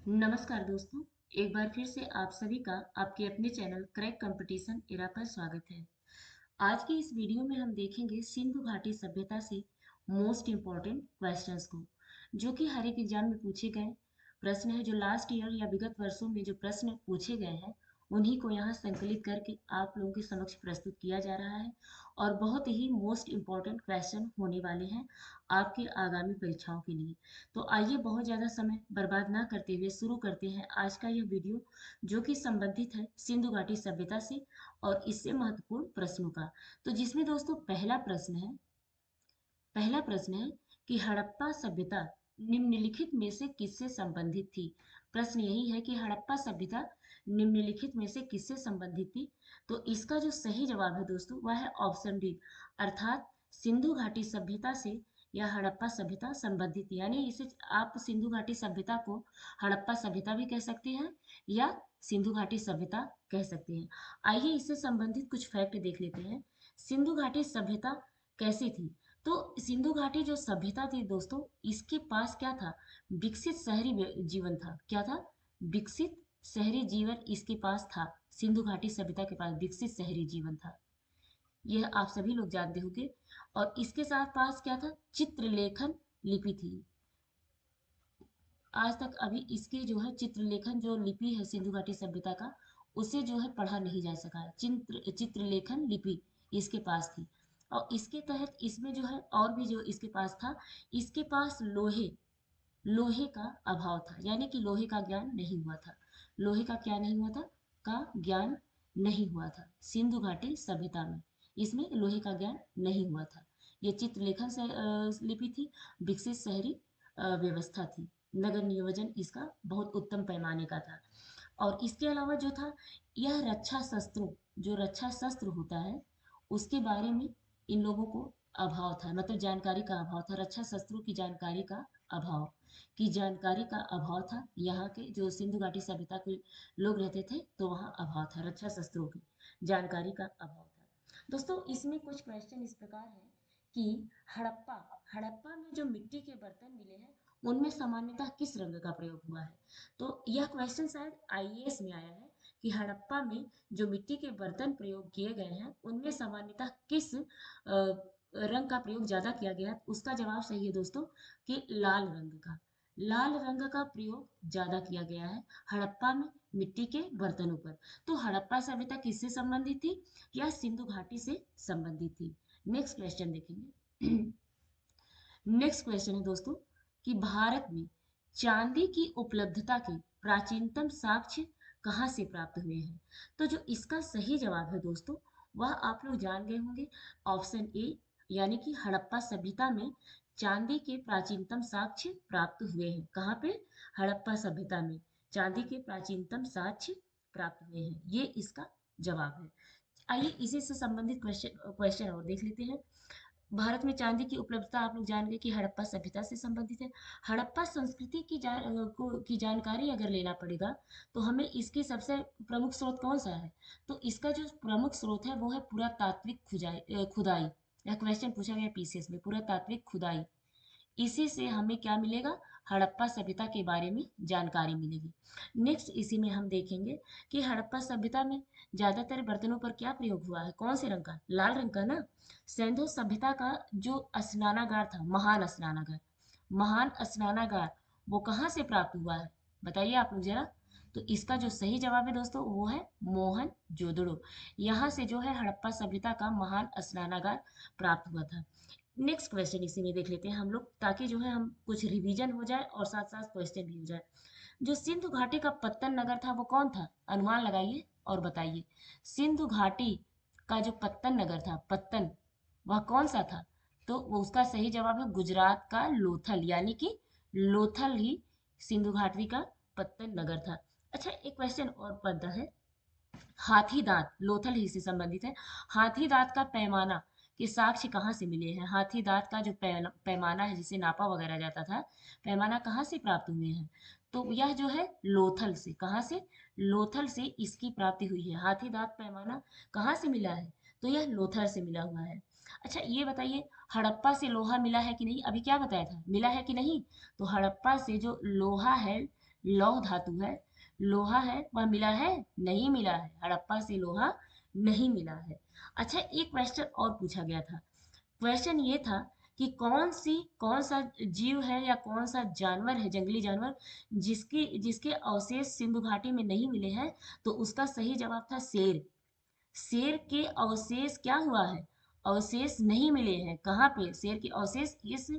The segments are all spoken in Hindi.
नमस्कार दोस्तों। एक बार फिर से आप सभी का आपके अपने चैनल क्रैक कंपटीशन इरा पर स्वागत है। आज की इस वीडियो में हम देखेंगे सिंधु घाटी सभ्यता से मोस्ट इम्पॉर्टेंट क्वेश्चंस को, जो कि हर एक एग्जाम में पूछे गए प्रश्न है। जो लास्ट ईयर या विगत वर्षों में जो प्रश्न पूछे गए हैं उन्हीं को यहाँ संकलित करके आप लोगों के समक्ष प्रस्तुत किया जा रहा है और बहुत ही मोस्ट इम्पॉर्टेंट क्वेश्चन होने वाले हैं आपके आगामी परीक्षाओं के लिए। तो आइए बहुत ज़्यादा समय बर्बाद ना करते हुए शुरू करते हैं आज का यह वीडियो, जो कि संबंधित है सिंधु घाटी सभ्यता से और इससे महत्वपूर्ण प्रश्नों का। तो जिसमें दोस्तों पहला प्रश्न है कि हड़प्पा सभ्यता निम्नलिखित में से किससे संबंधित थी। प्रश्न यही है कि हड़प्पा सभ्यता निम्नलिखित में से किससे संबंधित थी। तो इसका जो सही जवाब है दोस्तों वह है ऑप्शन डी, अर्थात सिंधु घाटी सभ्यता से या हड़प्पा सभ्यता संबंधित थी। यानी इसे आप सिंधु घाटी सभ्यता को हड़प्पा सभ्यता भी कह सकते हैं या सिंधु घाटी सभ्यता कह सकते हैं। आइए इससे संबंधित कुछ फैक्ट देख लेते हैं। सिंधु घाटी सभ्यता कैसी थी। तो सिंधु घाटी जो सभ्यता थी दोस्तों, इसके पास क्या था, विकसित शहरी जीवन था। क्या था, विकसित शहरी जीवन इसके पास था। सिंधु घाटी सभ्यता के पास विकसित शहरी जीवन था, यह आप सभी लोग जानते होंगे। और इसके साथ पास क्या था, चित्रलेखन लिपि थी। आज तक अभी इसके जो है चित्रलेखन जो लिपि है सिंधु घाटी सभ्यता का, उसे जो है पढ़ा नहीं जा सका है। चित्रलेखन लिपि इसके पास थी। और इसके तहत इसमें जो है और भी जो इसके पास था, इसके पास लोहे लोहे का अभाव था। यानी कि लोहे का ज्ञान नहीं हुआ था। लोहे का क्या नहीं हुआ था, का ज्ञान नहीं हुआ था सिंधु घाटी सभ्यता में। इसमें लोहे का ज्ञान नहीं हुआ था। ये चित्रलेखन से लिपि थी, विकसित शहरी व्यवस्था थी, नगर नियोजन इसका बहुत उत्तम पैमाने का था। और इसके अलावा जो था, यह रक्षा शस्त्रों, जो रक्षा शस्त्र होता है उसके बारे में इन लोगों को अभाव था, मतलब जानकारी का अभाव था। रक्षा शस्त्रों की जानकारी का अभाव था। यहाँ के जो सिंधु घाटी सभ्यता के लोग रहते थे तो वहाँ अभाव था, रक्षा शस्त्रों की जानकारी का अभाव था। दोस्तों इसमें कुछ क्वेश्चन इस प्रकार है कि हड़प्पा हड़प्पा में जो मिट्टी के बर्तन मिले हैं उनमें सामान्यतः किस रंग का प्रयोग हुआ है। तो यह क्वेश्चन शायद आईएएस में आया है कि हड़प्पा में जो मिट्टी के बर्तन प्रयोग किए गए हैं उनमें सामान्यतः किस रंग का प्रयोग ज्यादा किया गया है। उसका जवाब सही है दोस्तों कि लाल रंग का प्रयोग ज्यादा किया गया है हड़प्पा में मिट्टी के बर्तनों पर। तो हड़प्पा सभ्यता किससे संबंधित थी, या सिंधु घाटी से संबंधित थी। नेक्स्ट क्वेश्चन देखेंगे। नेक्स्ट क्वेश्चन है दोस्तों कि भारत में चांदी की उपलब्धता के प्राचीनतम साक्ष्य कहाँ से प्राप्त हुए हैं। तो जो इसका सही जवाब है दोस्तों वह आप लोग जान गए होंगे, ऑप्शन ए, यानी कि हड़प्पा सभ्यता में चांदी के प्राचीनतम साक्ष्य प्राप्त हुए हैं। कहाँ पे, हड़प्पा सभ्यता में चांदी के प्राचीनतम साक्ष्य प्राप्त हुए हैं, ये इसका जवाब है। आइए इसी से संबंधित क्वेश्चन और देख लेते हैं। भारत में चांदी की उपलब्धता आप लोग जान गए कि हड़प्पा सभ्यता से संबंधित है। हड़प्पा संस्कृति की जानकारी अगर लेना पड़ेगा तो हमें इसकी सबसे प्रमुख स्रोत कौन सा है। तो इसका जो प्रमुख स्रोत है वो है पुरातात्विक खुदाई। यह क्वेश्चन पूछा गया पीसीएस में, पुरातात्विक खुदाई। इसी से हमें क्या मिलेगा, हड़प्पा सभ्यता के बारे में जानकारी मिलेगी। नेक्स्ट इसी में हम देखेंगे कि हड़प्पा सभ्यता में ज्यादातर बर्तनों पर क्या प्रयोग हुआ है, कौन से रंग का, लाल रंग का ना। सिंधु सभ्यता का जो स्नानागार था, महान स्नानागार, वो कहाँ से प्राप्त हुआ है, बताइए आप लोग जरा। तो इसका जो सही जवाब है दोस्तों वो है मोहनजोदड़ो। यहाँ से जो है हड़प्पा सभ्यता का महान स्नानागार प्राप्त हुआ था। नेक्स्ट क्वेश्चन इसी में देख लेते हैं हम लोग, ताकि जो है हम कुछ रिवीजन हो जाए और साथ साथ क्वेश्चन भी हो जाए। जो सिंधु घाटी का पत्तन नगर था वो कौन था, अनुमान लगाइए और बताइए। सिंधु घाटी का जो पत्तन नगर था, पत्तन, वह कौन सा था। तो वो उसका सही जवाब है गुजरात का लोथल, यानी कि लोथल ही सिंधु घाटी का पत्तन नगर था। अच्छा एक क्वेश्चन और बनता है, हाथी दांत, लोथल ही से संबंधित है। हाथी दांत का पैमाना के साक्ष्य कहाँ से मिले हैं। हाथी दांत का जो पैमाना है जिसे नापा वगैरह जाता था, पैमाना कहाँ से प्राप्त हुए हैं। तो यह जो है लोथल से, कहाँ से, लोथल से इसकी प्राप्ति हुई है। हाथी दांत पैमाना कहाँ से मिला है, तो यह लोथल से मिला हुआ है। अच्छा ये बताइए, हड़प्पा से लोहा मिला है कि नहीं, अभी क्या बताया था, मिला है कि नहीं। तो हड़प्पा से जो लोहा है लौह धातु है, लोहा है, वह मिला है? नहीं मिला है, हड़प्पा से लोहा नहीं मिला है। अच्छा, एक क्वेश्चन और पूछा गया था। क्वेश्चन ये था कि कौन सा जीव है या कौन सा जानवर है, जंगली जानवर, जिसके जिसके अवशेष सिंधु घाटी में नहीं मिले हैं? तो उसका सही जवाब था शेर। शेर के अवशेष क्या हुआ है? अवशेष नहीं मिले हैं। कहाँ पे शेर के अवशेष? इस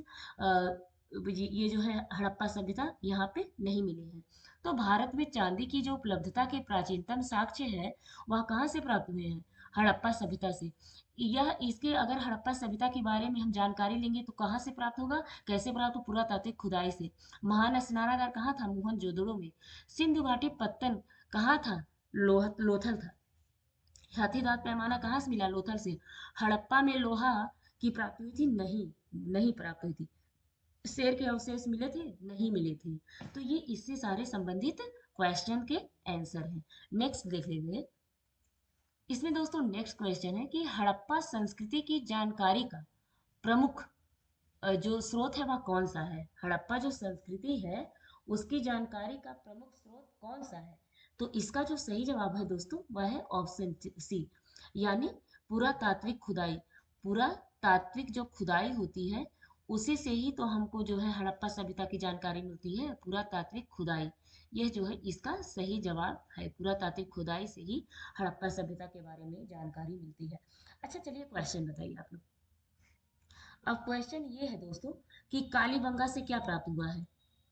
ये जो है हड़प्पा सभ्यता, यहाँ पे नहीं मिले हैं। तो भारत में चांदी की जो उपलब्धता के प्राचीनतम साक्ष्य है, वह कहाँ से प्राप्त हुए हैं? हड़प्पा सभ्यता से। यह इसके अगर हड़प्पा सभ्यता के बारे में हम जानकारी लेंगे तो कहाँ से प्राप्त होगा? कैसे प्राप्त हो? पुरातात्विक खुदाई से। महान स्नानागार कहाँ था? मोहनजोदड़ो में। सिंधु घाटी पत्तन कहाँ था? लोथल था। हाथीदांत पैमाना कहाँ से मिला? लोथल से। हड़प्पा में लोहा की प्राप्ति हुई थी? नहीं, नहीं प्राप्त हुई थी। शेर के अवशेष मिले थे? नहीं मिले थे। तो ये इससे सारे संबंधित क्वेश्चन के आंसर हैं। नेक्स्ट देख लेंगे। इसमें दोस्तों नेक्स्ट क्वेश्चन है कि हड़प्पा संस्कृति की जानकारी का प्रमुख जो स्रोत है वह कौन सा है? हड़प्पा जो संस्कृति है उसकी जानकारी का प्रमुख स्रोत कौन सा है? तो इसका जो सही जवाब है दोस्तों वह है ऑप्शन सी, यानी पुरातात्विक खुदाई। पुरातात्विक जो खुदाई होती है उसी से ही तो हमको जो है हड़प्पा सभ्यता की जानकारी मिलती है, पुरातात्विक खुदाई। यह जो है इसका सही जवाब है, पुरातात्विक खुदाई से ही हड़प्पा सभ्यता के बारे में जानकारी मिलती है। अच्छा चलिए क्वेश्चन बताइए आप लोग। अब क्वेश्चन ये है दोस्तों कि कालीबंगा से क्या प्राप्त हुआ है?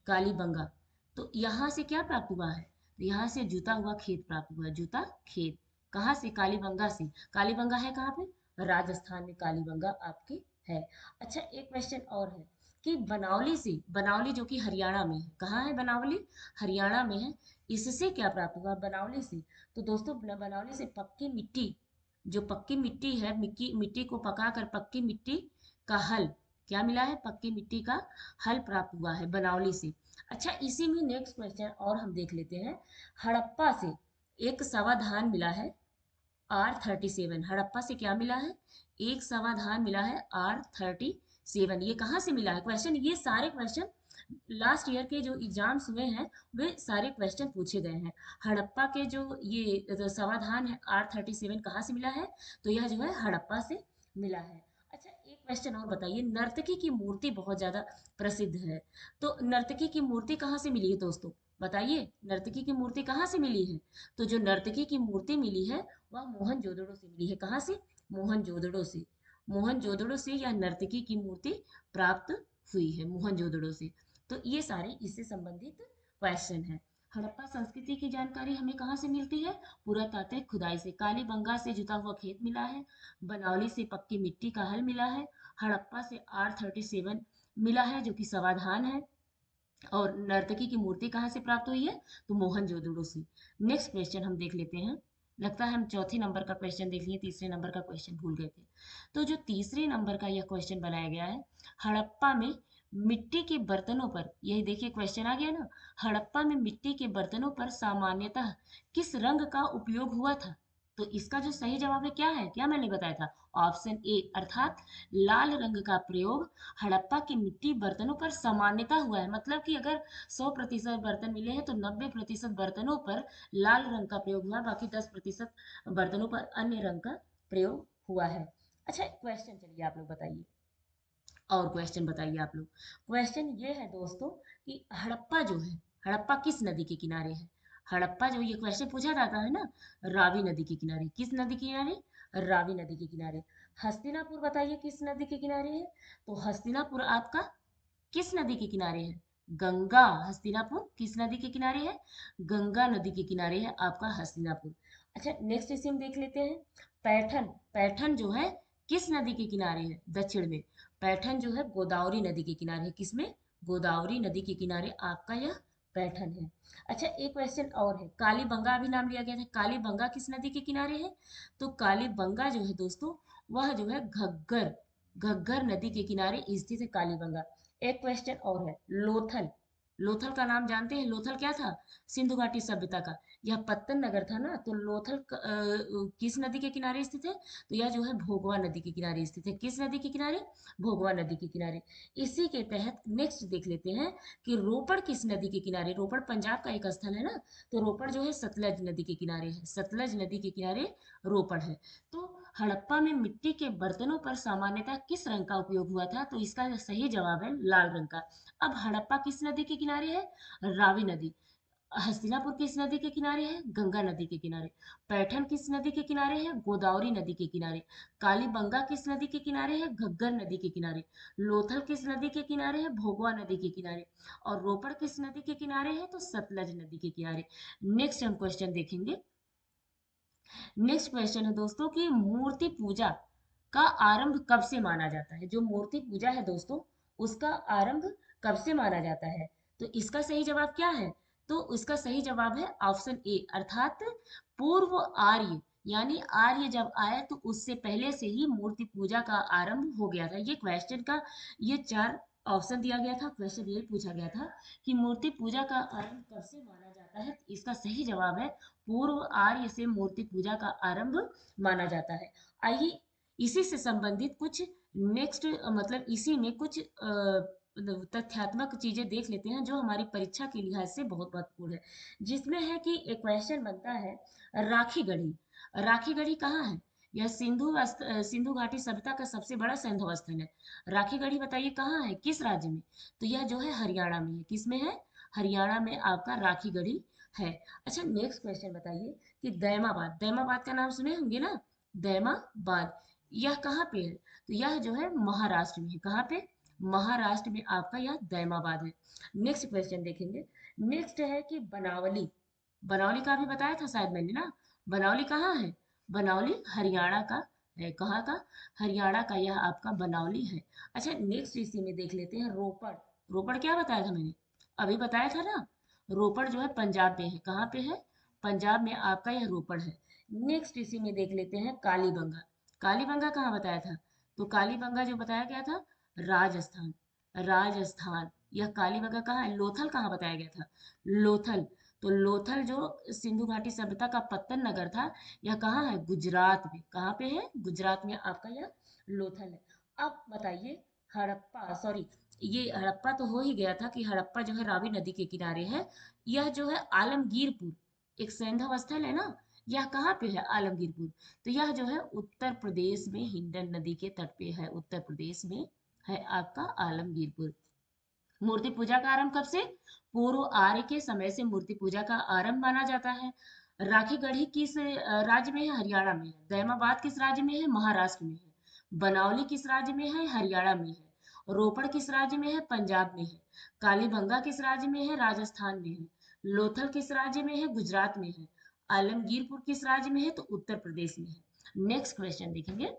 कालीबंगा, तो यहाँ से क्या प्राप्त हुआ है? तो यहाँ से जूता हुआ खेत प्राप्त हुआ है, जूता खेत। कहाँ से? कालीबंगा से। कालीबंगा है कहाँ पे? राजस्थान में कालीबंगा आपके है। अच्छा, एक क्वेश्चन और है कि बनावली से, बनावली जो कि हरियाणा में है, कहाँ है बनावली? हरियाणा में है। इससे क्या प्राप्त हुआ बनावली से? तो दोस्तों बनावली से पक्की मिट्टी, जो पक्की मिट्टी है, मिट्टी मिट्टी को पकाकर पक्की मिट्टी का हल, क्या मिला है? पक्की मिट्टी का हल प्राप्त हुआ है बनावली से। अच्छा, इसी में नेक्स्ट क्वेश्चन और हम देख लेते हैं। हड़प्पा से एक समाधान मिला है R37। हड़प्पा से क्या मिला है? एक समाधान मिला है R37। ये कहाँ से मिला है? क्वेश्चन, ये सारे क्वेश्चन लास्ट ईयर के जो एग्जाम्स हुए हैं वे सारे क्वेश्चन पूछे गए हैं। हड़प्पा के जो ये समाधान है R37 कहाँ से मिला है? तो यह जो है हड़प्पा से मिला है। अच्छा, एक क्वेश्चन और बताइए। नर्तकी की मूर्ति बहुत ज्यादा प्रसिद्ध है, तो नर्तकी की मूर्ति कहाँ से मिली है दोस्तों? बताइए, नर्तकी की मूर्ति कहाँ से मिली है? तो जो नर्तकी की मूर्ति मिली है वह मोहनजोदड़ो से मिली है। कहाँ से? मोहनजोदड़ो से। मोहनजोदड़ो से यह नर्तकी की मूर्ति प्राप्त हुई है, मोहनजोदड़ो से। तो ये सारे इससे संबंधित क्वेश्चन हैं। हड़प्पा संस्कृति की जानकारी हमें कहाँ से मिलती है? पुरातात्विक खुदाई से। कालीबंगा से जुता हुआ खेत मिला है, बनौली से पक्की मिट्टी का हल मिला है, हड़प्पा से R37 मिला है जो कि समाधान है, और नर्तकी की मूर्ति कहाँ से प्राप्त हुई है? तो मोहनजोदड़ो से। नेक्स्ट क्वेश्चन हम देख लेते हैं। लगता है हम चौथे नंबर का क्वेश्चन देख लिए, तीसरे नंबर का क्वेश्चन भूल गए थे। तो जो तीसरे नंबर का यह क्वेश्चन बनाया गया है, हड़प्पा में मिट्टी के बर्तनों पर, यही देखिए क्वेश्चन आ गया ना, हड़प्पा में मिट्टी के बर्तनों पर सामान्यतः किस रंग का उपयोग हुआ था? तो इसका जो सही जवाब है क्या है? क्या मैंने बताया था? ऑप्शन ए, अर्थात लाल रंग का प्रयोग हड़प्पा के मिट्टी बर्तनों पर सामान्यता हुआ है। मतलब कि अगर 100% बर्तन मिले हैं तो 90% बर्तनों पर लाल रंग का प्रयोग हुआ है, बाकी 10% बर्तनों पर अन्य रंग का प्रयोग हुआ है। अच्छा, क्वेश्चन चलिए आप लोग बताइए, और क्वेश्चन बताइए आप लोग। क्वेश्चन ये है दोस्तों कि हड़प्पा जो है, हड़प्पा किस नदी के किनारे है? हड़प्पा जो, ये क्वेश्चन पूछा जाता है ना, रावी नदी के किनारे। किस नदी के किनारे? रावी नदी के किनारे। हस्तिनापुर बताइए किस नदी के किनारे है? तो हस्तिनापुर आपका किस नदी के किनारे है? गंगा। हस्तिनापुर किस नदी के किनारे है? गंगा नदी के किनारे है आपका हस्तिनापुर। अच्छा, नेक्स्ट इसे हम देख लेते हैं। पैठन, पैठन जो है किस नदी के किनारे है? दक्षिण में। पैठन जो है गोदावरी नदी के किनारे है। किसमें? गोदावरी नदी के किनारे आपका यह पैठन है। अच्छा, एक क्वेश्चन और है। कालीबंगा अभी नाम लिया गया था, कालीबंगा किस नदी के किनारे है? तो कालीबंगा जो है दोस्तों वह जो है घग्गर, घग्गर नदी के किनारे स्थित है कालीबंगा। एक क्वेश्चन और है। लोथल, लोथल का नाम जानते हैं? लोथल क्या था? सिंधु घाटी सभ्यता का यह पत्तन नगर था ना, तो लोथल किस नदी के किनारे स्थित है? तो यह जो है भोगवा नदी के किनारे स्थित है। किस नदी के किनारे? भोगवा नदी के किनारे। इसी के तहत नेक्स्ट देख लेते हैं कि रोपड़ किस नदी के किनारे? रोपड़ पंजाब का एक स्थल है ना, तो रोपड़ जो है सतलज नदी के किनारे है। सतलज नदी के किनारे रोपड़ है। तो हड़प्पा में मिट्टी के बर्तनों पर सामान्यतः किस रंग का उपयोग हुआ था? तो इसका सही जवाब है लाल रंग का। अब हड़प्पा किस नदी के किनारे है? रावी नदी। हस्तिनापुर किस नदी के किनारे है? गंगा नदी के किनारे। पैठन किस नदी के किनारे है? गोदावरी नदी के किनारे। कालीबंगा किस नदी के किनारे है? घग्गर नदी के किनारे। लोथल किस नदी के किनारे है? भोगवा नदी के किनारे। और रोपड़ किस नदी के किनारे है? तो सतलज नदी के किनारे। नेक्स्ट हम क्वेश्चन देखेंगे। नेक्स्ट क्वेश्चन है दोस्तों कि मूर्ति पूजा का आरंभ कब से माना जाता है? जो मूर्ति पूजा है दोस्तों, उसका आरंभ कब से माना जाता है? तो इसका सही जवाब क्या है? तो इसका सही जवाब है ऑप्शन ए, अर्थात पूर्व आर्य, यानी आर्य जब आए तो उससे पहले से ही मूर्ति पूजा का आरंभ हो गया था। ये क्वेश्चन का ये चार ऑप्शन दिया गया था, क्वेश्चन ये पूछा गया था कि मूर्ति पूजा का आरंभ कब से माना जाता है? इसका सही जवाब है पूर्व आर्य से मूर्ति पूजा का आरंभ माना जाता है। आइए इसी से संबंधित कुछ नेक्स्ट मतलब इसी में कुछ तथ्यात्मक चीजें देख लेते हैं जो हमारी परीक्षा के लिहाज से बहुत महत्वपूर्ण है। जिसमें है कि एक क्वेश्चन बनता है, राखी गढ़ी। राखी गढ़ी कहाँ है? यह सिंधु घाटी सभ्यता का सबसे बड़ा सैंधव स्थल है। राखी गढ़ी बताइए कहाँ है, किस राज्य में? तो यह जो है हरियाणा में है। किस में है? हरियाणा में आपका राखी गढ़ी है। अच्छा नेक्स्ट क्वेश्चन बताइए कि दैमाबाद। दैमाबाद का नाम सुने होंगे ना? दैमाबाद यह कहाँ पे है? तो यह जो है महाराष्ट्र में है। कहाँ पे? महाराष्ट्र में आपका यह दैमाबाद है। नेक्स्ट क्वेश्चन देखेंगे। नेक्स्ट है कि बनावली। बनावली का भी बताया था शायद मैंने ना। बनावली कहाँ है? बनावली हरियाणा का है। कहाँ का? हरियाणा का यह आपका बनावली है। अच्छा नेक्स्ट इसी में देख लेते हैं रोपड़। रोपड़ क्या बताया था मैंने? अभी बताया था ना, रोपड़ जो है पंजाब में है। कहाँ पे है? पंजाब में आपका यह रोपड़ है। नेक्स्ट इसी में देख लेते हैं कालीबंगा। कालीबंगा कहाँ बताया था? तो कालीबंगा जो बताया गया था राजस्थान। राजस्थान यह कालीबंगा कहाँ है? लोथल कहाँ बताया गया था? लोथल। तो लोथल जो सिंधु घाटी सभ्यता का पत्तन नगर था, यह कहाँ है? गुजरात में। कहाँ पे है? गुजरात में आपका यह लोथल है। अब बताइए हड़प्पा, सॉरी ये हड़प्पा तो हो ही गया था कि हड़प्पा जो है रावी नदी के किनारे है। यह जो है आलमगीरपुर एक सैंधव स्थल है ना, यह कहाँ पे है? आलमगीरपुर। तो यह जो है उत्तर प्रदेश में हिंडन नदी के तट पे है। उत्तर प्रदेश में है आपका आलमगीरपुर। मूर्ति पूजा का आरंभ कब से? पूर्व आर्य के समय से मूर्ति पूजा का आरंभ माना जाता है। राखी गढ़ी किस राज्य में है? हरियाणा में है। दैमाबाद किस राज्य में है? महाराष्ट्र में है। बनावली किस राज्य में है? हरियाणा में है। रोपड़ किस राज्य में है? पंजाब में है। कालीबंगा किस राज्य में है? राजस्थान में है। लोथल किस राज्य में है? गुजरात में है। आलमगीरपुर किस राज्य में है? तो उत्तर प्रदेश में है। नेक्स्ट क्वेश्चन देखेंगे।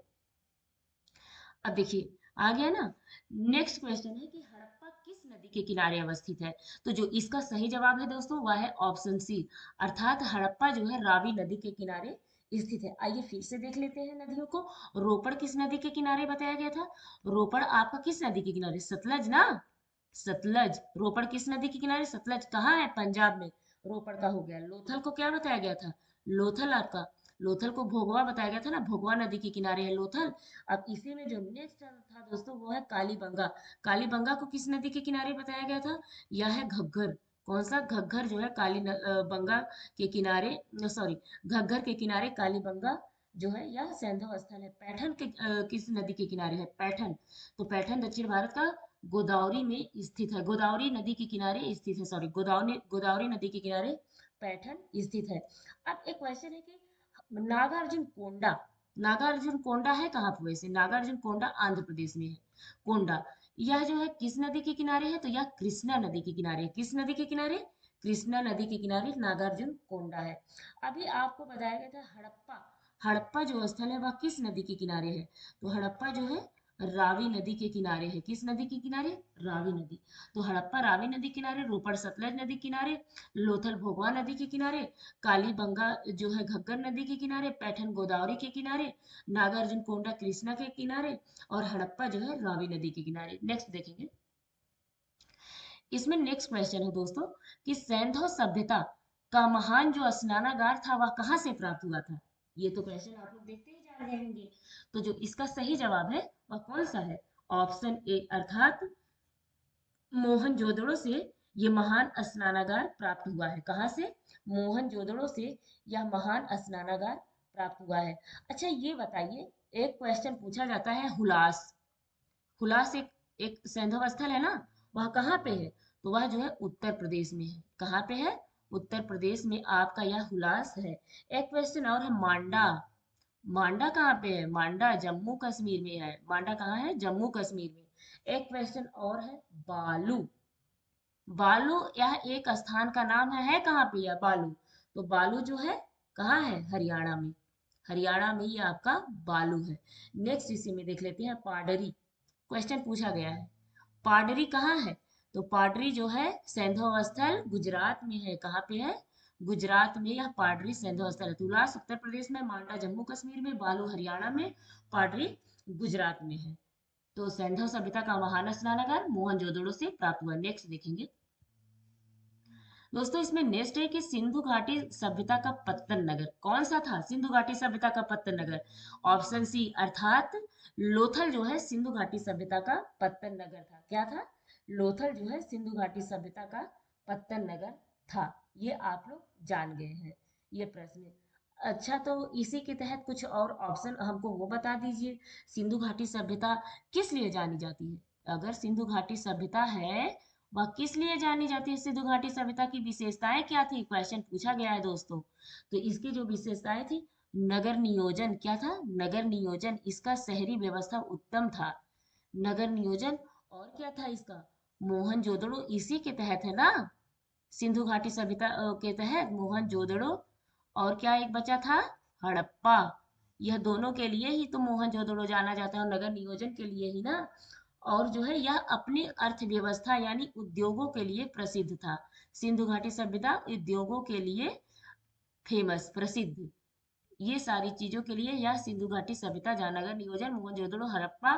अब देखिए आ गया ना। नेक्स्ट क्वेश्चन है कि हड़प्पा किस नदी के किनारे अवस्थित है? तो जो इसका सही जवाब है दोस्तों वह है ऑप्शन सी, अर्थात हड़प्पा जो है रावी नदी के किनारे स्थित है। आइए फिर से देख लेते हैं नदियों को। रोपड़ किस नदी के किनारे बताया गया था? रोपड़ आपका किस नदी के किनारे? सतलज ना। सतलज। रोपड़ किस नदी के किनारे? सतलज कहाँ है? पंजाब में। रोपड़ का हो गया। लोथल को क्या बताया गया था? लोथल आपका, लोथल को भोगवा बताया गया था ना, भोगवा नदी के किनारे है लोथल। अब इसी में जो नेक्स्ट था दोस्तों वो है कालीबंगा। कालीबंगा को किस नदी के किनारे बताया गया था? यह है घग्गर। कौन सा? घग्गर जो है बंगा के किनारे, सॉरी घग्गर के किनारे कालीबंगा जो है यह सैंधव स्थल है। पैठन के किस नदी के किनारे है? पैठन। तो पैठन दक्षिण भारत का गोदावरी में स्थित है। गोदावरी नदी के किनारे स्थित है, सॉरी गोदावरी गोदावरी नदी के किनारे पैठन स्थित है। अब एक क्वेश्चन है कि नागार्जुन कोंडा, नागार्जुन कोंडा है कहाँ पे? वैसे नागार्जुन कोंडा आंध्र प्रदेश में है। कोंडा यह जो है किस नदी के किनारे है? तो यह कृष्णा नदी के किनारे है। किस नदी के किनारे? कृष्णा नदी के किनारे नागार्जुन कोंडा है। अभी आपको बताया गया था हड़प्पा। हड़प्पा जो स्थल है वह किस नदी के किनारे है? तो हड़प्पा जो है रावी नदी के किनारे है। किस नदी के किनारे? रावी नदी। तो हड़प्पा रावी नदी किनारे, रोपड़ सतलज नदी किनारे, लोथल भोगवा नदी के किनारे, कालीबंगा जो है घग्गर नदी के किनारे, पैठन गोदावरी के किनारे, नागार्जुन कोंडा कृष्णा के किनारे और हड़प्पा जो है रावी नदी के किनारे। नेक्स्ट देखेंगे। इसमें नेक्स्ट क्वेश्चन है दोस्तों कि सैंधव सभ्यता का महान जो स्नानागार था वह कहाँ से प्राप्त हुआ था। ये तो क्वेश्चन आप लोग देखते ही जा रहे होंगे। तो जो इसका सही जवाब है वह कौन सा है? ऑप्शन ए अर्थात मोहनजोदड़ो से ये महान स्नानागार प्राप्त हुआ है। कहाँ से? मोहनजोदड़ो से यह महान स्नानागार प्राप्त हुआ है। अच्छा ये बताइए, एक क्वेश्चन पूछा जाता है हुलास। हुलास एक एक सैंधव स्थल है ना, वह कहाँ पे है? तो वह जो है उत्तर प्रदेश में है। कहाँ पे है? उत्तर प्रदेश में आपका यह हुलास है। एक क्वेश्चन और है मांडा। मांडा कहाँ पे है? मांडा जम्मू कश्मीर में है। मांडा कहाँ है? जम्मू कश्मीर में। एक क्वेश्चन और है बालू। बालू यह एक स्थान का नाम है कहाँ पे यह बालू? तो बालू जो है कहाँ है? हरियाणा में। हरियाणा में ये आपका बालू है। नेक्स्ट इसी में देख लेते हैं पाडरी। क्वेश्चन पूछा गया है, पाडरी कहाँ है? तो पाडरी जो है सैंधव स्थल गुजरात में है। कहाँ पे है? गुजरात में यह पाडरी सैंधव स्थल है। तुलास उत्तर प्रदेश में, मांडा जम्मू कश्मीर में, बालू हरियाणा में, पाडरी गुजरात में है। तो सैंधव सभ्यता का महान स्नानागार मोहनजोदड़ो से प्राप्त हुआ। नेक्स्ट देखेंगे दोस्तों, इसमें नेक्स्ट है कि सिंधु घाटी सभ्यता का पत्तन नगर कौन सा था? सिंधु घाटी सभ्यता का पत्तन नगर ऑप्शन सी अर्थात लोथल जो है सिंधु घाटी सभ्यता का पत्तन नगर था। क्या था? लोथल जो है सिंधु घाटी सभ्यता का पत्तन नगर था। ये आप लोग जान गए हैं ये प्रश्न। अच्छा तो इसी के तहत कुछ और ऑप्शन हमको वो बता दीजिए। सिंधु घाटी सभ्यता किस लिए जानी जाती है? अगर सिंधु घाटी सभ्यता है, वह किस लिए जानी जाती है? सिंधु घाटी सभ्यता की विशेषताएं क्या थी? क्वेश्चन पूछा गया है दोस्तों। तो इसकी जो विशेषताएं थी, नगर नियोजन। क्या था? नगर नियोजन। इसका शहरी व्यवस्था उत्तम था। नगर नियोजन। और क्या था इसका? मोहनजोदड़ो इसी के तहत है ना, सिंधु घाटी सभ्यता के तहत मोहनजोदड़ो। और क्या एक बचा था? हड़प्पा। यह दोनों के लिए ही तो मोहनजोदड़ो जाना जाता है, और नगर नियोजन के लिए ही ना। और जो है यह अपनी अर्थव्यवस्था यानी उद्योगों के लिए प्रसिद्ध था। सिंधु घाटी सभ्यता उद्योगों के लिए फेमस, प्रसिद्ध, ये सारी चीजों के लिए यह सिंधु घाटी सभ्यता जहानगर नियोजन मोहनजोदड़ो हड़प्पा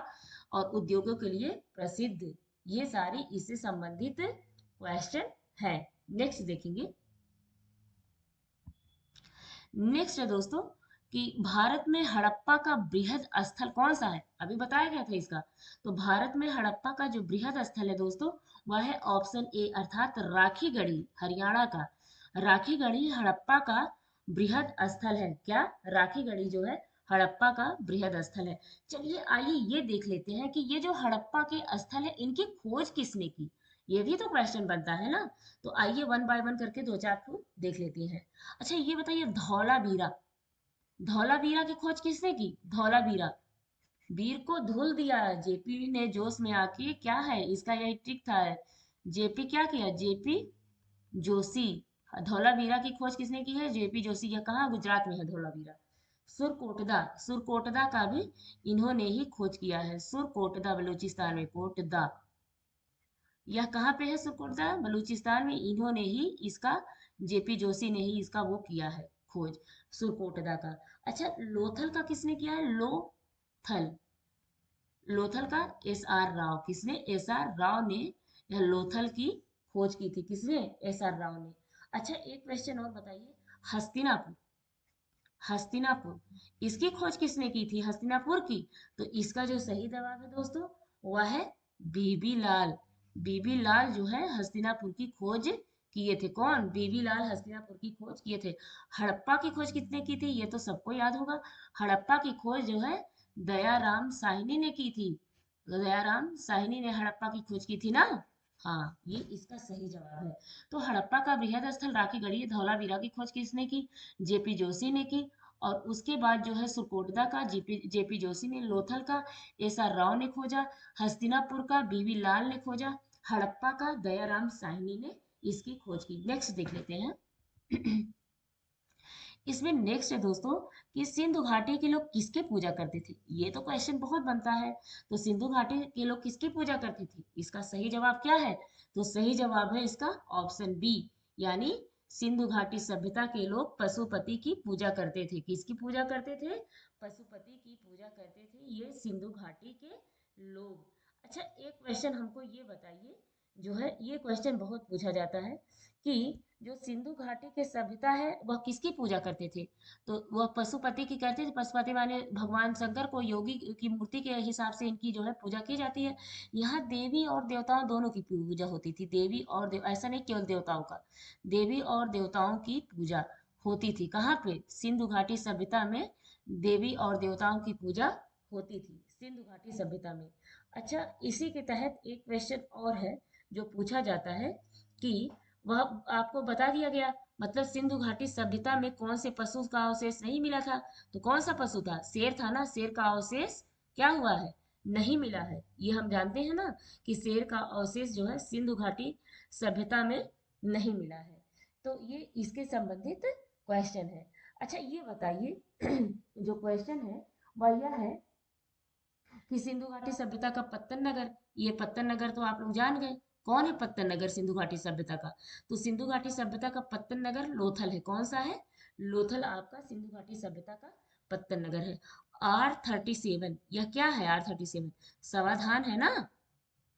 और उद्योगों के लिए प्रसिद्ध। ये सारी इससे संबंधित क्वेश्चन है। नेक्स्ट देखेंगे। नेक्स्ट है दोस्तों कि भारत में हड़प्पा का बृहद स्थल कौन सा है? अभी बताया गया था इसका। तो भारत में हड़प्पा का जो बृहद स्थल है दोस्तों, वह है ऑप्शन ए अर्थात राखीगढ़ी, हरियाणा का। राखीगढ़ी हड़प्पा का बृहद स्थल है। क्या? राखीगढ़ी जो है हड़प्पा का बृहद स्थल है। चलिए आइए ये देख लेते हैं कि ये जो हड़प्पा के स्थल है इनकी खोज किसने की। ये भी तो क्वेश्चन बनता है ना। तो आइए वन बाय वन करके दो चार को देख लेते हैं। अच्छा ये बताइए, धौलावीरा, धौलावीरा की खोज किसने की? धौलावीरा, वीर को धुल दिया जेपी ने जोश में आके। क्या है इसका? यही ट्रिक था। जेपी क्या किया? जेपी जोशी। धौलावीरा की खोज किसने की है? जेपी जोशी। यह कहाँ? गुजरात में है धौलावीरा। सुरकोटदा, सुरकोटदा का भी इन्होंने ही खोज किया है। सुरकोटदा बलूचिस्तान में, कोटदा। यह कहाँ पे है? सुरकोटदा बलूचिस्तान में। इन्होंने ही इसका, जेपी जोशी ने ही इसका वो किया है खोज, सुरकोटदा का। अच्छा लोथल का किसने किया है? लोथल, लोथल का एस आर राव। किसने? एस आर राव ने यह लोथल की खोज की थी। किसने? एस आर राव ने। अच्छा एक क्वेश्चन और बताइए, हस्तिनापुर, हस्तिनापुर इसकी खोज किसने की थी? हस्तिनापुर की। तो इसका जो सही जवाब है दोस्तों वह है बीबी लाल। बीबी लाल जो है हस्तिनापुर की खोज किए थे। कौन? बीबी लाल हस्तिनापुर की खोज किए थे। हड़प्पा की खोज किसने की थी? ये तो सबको याद होगा। हड़प्पा की खोज जो है दयाराम साहनी ने की थी। दयाराम साहनी ने हड़प्पा की खोज की थी ना। हाँ ये इसका सही जवाब है। तो हड़प्पा का बृहद स्थल राखीगढ़ी धौलावीरा की खोज किसने की? जेपी जोशी ने की। और उसके बाद जो है सुरकोटदा का जेपी जोशी ने, लोथल का एस आर राव ने खोजा, हस्तिनापुर का बीवी लाल ने खोजा, हड़प्पा का दयाराम साहनी ने इसकी खोज की। नेक्स्ट देख लेते हैं। इसमें नेक्स्ट है दोस्तों कि सिंधु घाटी के लोग किसके पूजा करते थे? ये तो क्वेश्चन बहुत बनता है। तो सिंधु घाटी के लोग किसकी पूजा करते थे? इसका सही जवाब क्या है? तो सही जवाब है इसका ऑप्शन बी, यानी सिंधु घाटी सभ्यता के लोग पशुपति की पूजा करते थे। किसकी पूजा करते थे? पशुपति की पूजा करते थे ये सिंधु घाटी के लोग। अच्छा एक क्वेश्चन हमको ये बताइए जो है ये क्वेश्चन बहुत पूछा जाता है कि जो सिंधु घाटी के सभ्यता है वह किसकी पूजा करते थे। तो वह पशुपति की करते थे। पशुपति माने भगवान शंकर को, योगी की मूर्ति के हिसाब से इनकी जो है पूजा की जाती है। यहाँ देवी और देवताओं दोनों की पूजा होती थी। देवी और देव, ऐसा नहीं केवल देवताओं का, देवी और देवताओं की पूजा होती थी। कहाँ पे? सिंधु घाटी सभ्यता में देवी और देवताओं की पूजा होती थी, सिंधु घाटी सभ्यता में। अच्छा, इसी के तहत एक क्वेश्चन और है जो पूछा जाता है कि वह आपको बता दिया गया, मतलब सिंधु घाटी सभ्यता में कौन से पशु का अवशेष नहीं मिला था। तो कौन सा पशु था? शेर था ना। शेर का अवशेष क्या हुआ है? नहीं मिला है। ये हम जानते हैं ना कि शेर का अवशेष जो है सिंधु घाटी सभ्यता में नहीं मिला है। तो ये इसके संबंधित क्वेश्चन है। अच्छा, ये बताइए जो क्वेश्चन है वह यह है कि सिंधु घाटी सभ्यता का पत्तन नगर, ये पत्तन नगर तो आप लोग जान गए। कौन है पत्तन नगर सिंधु घाटी सभ्यता का? तो सिंधु घाटी सभ्यता का पत्तन नगर लोथल है। कौन सा है? लोथल आपका सिंधु घाटी सभ्यता का पत्तन नगर है। R37, यह क्या है? R37 समाधान है ना।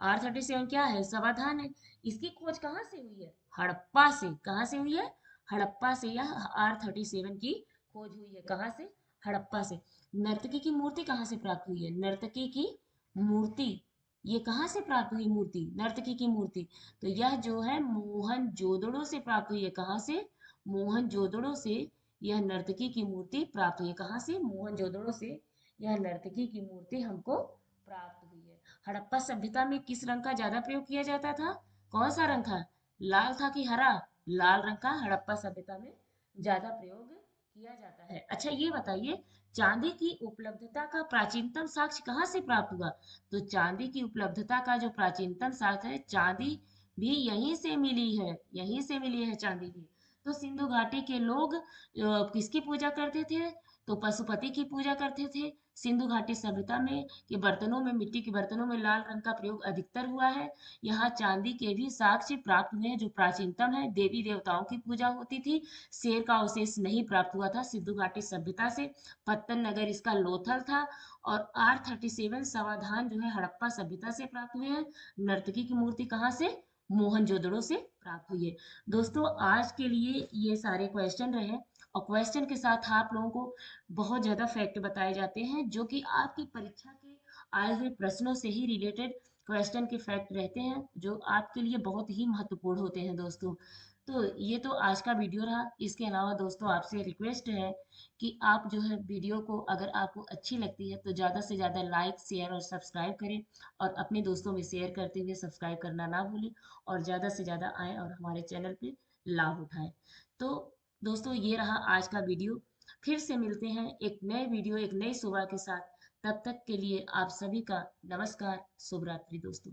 R37 क्या है? समाधान है। इसकी खोज कहाँ से हुई है? हड़प्पा से। कहाँ से हुई है? हड़प्पा से यह R37 की खोज हुई है। कहाँ से? हड़प्पा से। नर्तकी की मूर्ति कहाँ से प्राप्त हुई है? नर्तकी की मूर्ति, ये कहाँ से प्राप्त हुई मूर्ति? नर्तकी की मूर्ति, तो यह जो है मोहनजोदड़ो से प्राप्त हुई है। कहाँ से? मोहनजोदड़ो से यह नर्तकी की मूर्ति प्राप्त हुई है। कहाँ से? मोहनजोदड़ो से यह नर्तकी की मूर्ति हमको प्राप्त हुई है। हड़प्पा सभ्यता में किस रंग का ज्यादा प्रयोग किया जाता था? कौन सा रंग था? लाल था कि हरा? लाल रंग का हड़प्पा सभ्यता में ज्यादा प्रयोग किया जाता है। अच्छा, ये बताइए चांदी की उपलब्धता का प्राचीनतम साक्ष्य कहाँ से प्राप्त हुआ? तो चांदी की उपलब्धता का जो प्राचीनतम साक्ष्य है, चांदी भी यहीं से मिली है। यहीं से मिली है चांदी भी। तो सिंधु घाटी के लोग किसकी पूजा करते थे? तो पशुपति की पूजा करते थे। सिंधु घाटी सभ्यता में के बर्तनों में, मिट्टी के बर्तनों में लाल रंग का प्रयोग अधिकतर हुआ है। यहाँ चांदी के भी साक्ष्य प्राप्त हुए हैं जो प्राचीनतम है। देवी देवताओं की पूजा होती थी। शेर का अवशेष नहीं प्राप्त हुआ था सिंधु घाटी सभ्यता से। पत्तन नगर इसका लोथल था। और R37 समाधान जो है हड़प्पा सभ्यता से प्राप्त हुए हैं। नर्तकी की मूर्ति कहाँ से? मोहनजोदड़ो से प्राप्त हुई है। दोस्तों, आज के लिए ये सारे क्वेश्चन रहे। और क्वेश्चन के साथ आप लोगों को बहुत ज़्यादा फैक्ट बताए जाते हैं जो कि आपकी परीक्षा के आए हुए प्रश्नों से ही रिलेटेड क्वेश्चन के फैक्ट रहते हैं जो आपके लिए बहुत ही महत्वपूर्ण होते हैं दोस्तों। तो ये तो आज का वीडियो रहा। इसके अलावा दोस्तों आपसे रिक्वेस्ट है कि आप जो है वीडियो को अगर आपको अच्छी लगती है तो ज़्यादा से ज़्यादा लाइक, शेयर और सब्सक्राइब करें। और अपने दोस्तों में शेयर करते हुए सब्सक्राइब करना ना भूलें। और ज़्यादा से ज़्यादा आएँ और हमारे चैनल पे लाभ उठाएं। तो दोस्तों, ये रहा आज का वीडियो। फिर से मिलते हैं एक नए वीडियो, एक नई सुबह के साथ। तब तक के लिए आप सभी का नमस्कार, शुभ रात्रि दोस्तों।